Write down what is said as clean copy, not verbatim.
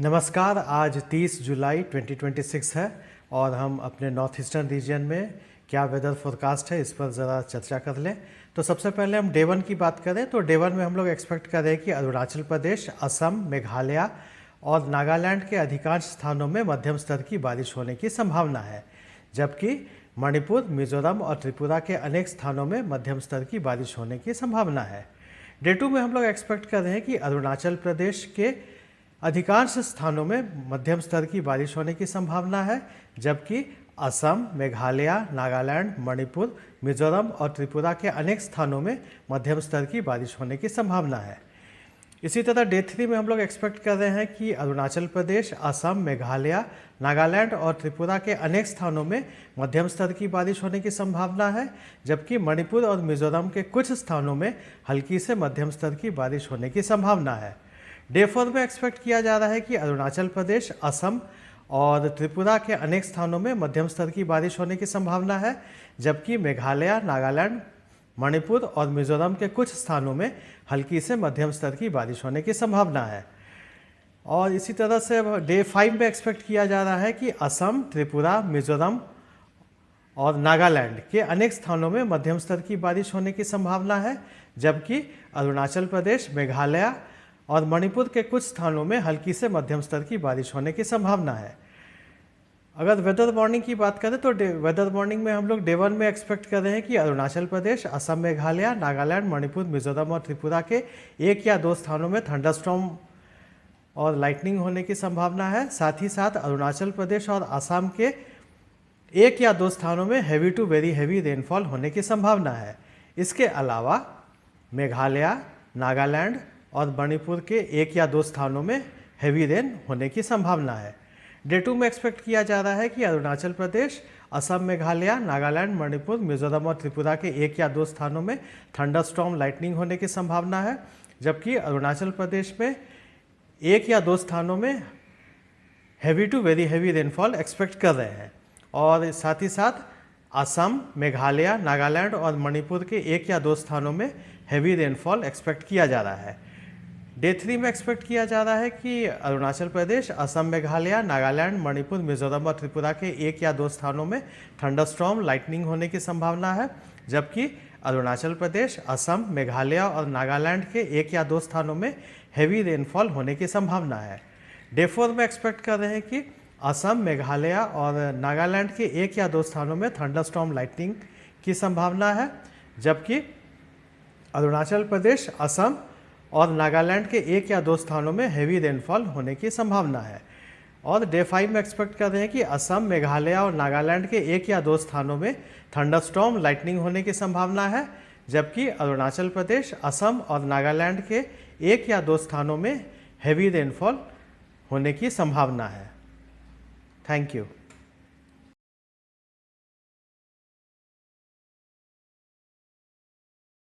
नमस्कार। आज 30 जुलाई 2026 है और हम अपने नॉर्थ ईस्टर्न रीजन में क्या वेदर फोरकास्ट है इस पर ज़रा चर्चा कर लें। तो सबसे पहले हम डे 1 की बात करें तो डे 1 में हम लोग एक्सपेक्ट कर रहे हैं कि अरुणाचल प्रदेश, असम, मेघालय और नागालैंड के अधिकांश स्थानों में मध्यम स्तर की बारिश होने की संभावना है, जबकि मणिपुर, मिजोरम और त्रिपुरा के अनेक स्थानों में मध्यम स्तर की बारिश होने की संभावना है। डे 2 में हम लोग एक्सपेक्ट कर रहे हैं कि अरुणाचल प्रदेश के अधिकांश स्थानों में मध्यम स्तर की बारिश होने की संभावना है, जबकि असम, मेघालय, नागालैंड, मणिपुर, मिजोरम और त्रिपुरा के अनेक स्थानों में मध्यम स्तर की बारिश होने की संभावना है। इसी तरह डे 3 में हम लोग एक्सपेक्ट कर रहे हैं कि अरुणाचल प्रदेश, असम, मेघालय, नागालैंड और त्रिपुरा के अनेक स्थानों में मध्यम स्तर की बारिश होने की संभावना है, जबकि मणिपुर और मिजोरम के कुछ स्थानों में हल्की से मध्यम स्तर की बारिश होने की संभावना है। डे 4 में एक्सपेक्ट किया जा रहा है कि अरुणाचल प्रदेश, असम और त्रिपुरा के अनेक स्थानों में मध्यम स्तर की बारिश होने की संभावना है, जबकि मेघालय, नागालैंड, मणिपुर और मिजोरम के कुछ स्थानों में हल्की से मध्यम स्तर की बारिश होने की संभावना है। और इसी तरह से डे 5 में एक्सपेक्ट किया जा रहा है कि असम, त्रिपुरा, मिजोरम और नागालैंड के अनेक स्थानों में मध्यम स्तर की बारिश होने की संभावना है, जबकि अरुणाचल प्रदेश, मेघालय और मणिपुर के कुछ स्थानों में हल्की से मध्यम स्तर की बारिश होने की संभावना है। अगर वेदर वार्निंग की बात करें तो वेदर वार्निंग में हम लोग डे 1 में एक्सपेक्ट कर रहे हैं कि अरुणाचल प्रदेश, असम, मेघालय, नागालैंड, मणिपुर, मिजोरम और त्रिपुरा के 1 या 2 स्थानों में थंडरस्टॉर्म और लाइटनिंग होने की संभावना है। साथ ही साथ अरुणाचल प्रदेश और असम के 1 या 2 स्थानों में heavy to very heavy rainfall होने की संभावना है। इसके अलावा मेघालय, नागालैंड और मणिपुर के 1 या 2 स्थानों में हैवी रेन होने की संभावना है। डे 2 में एक्सपेक्ट किया जा रहा है कि अरुणाचल प्रदेश, असम, मेघालय, नागालैंड, मणिपुर, मिजोरम और त्रिपुरा के 1 या 2 स्थानों में थंडरस्टॉर्म लाइटनिंग होने की संभावना है, जबकि अरुणाचल प्रदेश में 1 या 2 स्थानों में heavy to very heavy rainfall expect कर रहे हैं। और साथ ही साथ असम, मेघालय, नागालैंड और मणिपुर के 1 या 2 स्थानों में हैवी रेनफॉल एक्सपेक्ट किया जा रहा है। डे 3 में एक्सपेक्ट किया जा रहा है कि अरुणाचल प्रदेश, असम, मेघालय, नागालैंड, मणिपुर, मिजोरम और त्रिपुरा के 1 या 2 स्थानों में थंडरस्टॉर्म लाइटनिंग होने की संभावना है, जबकि अरुणाचल प्रदेश, असम, मेघालय और नागालैंड के 1 या 2 स्थानों में हैवी रेनफॉल होने की संभावना है। डे 4 में एक्सपेक्ट कर रहे हैं कि असम, मेघालय और नागालैंड के 1 या 2 स्थानों में थंडरस्टॉर्म लाइटनिंग की संभावना है, जबकि अरुणाचल प्रदेश, असम और नागालैंड के 1 या 2 स्थानों में हैवी रेनफॉल होने की संभावना है। और डे 5 में एक्सपेक्ट कर रहे हैं कि असम, मेघालय और नागालैंड के 1 या 2 स्थानों में थंडरस्टॉर्म लाइटनिंग होने की संभावना है, जबकि अरुणाचल प्रदेश, असम और नागालैंड के 1 या 2 स्थानों में हैवी रेनफॉल होने की संभावना है। Thank you.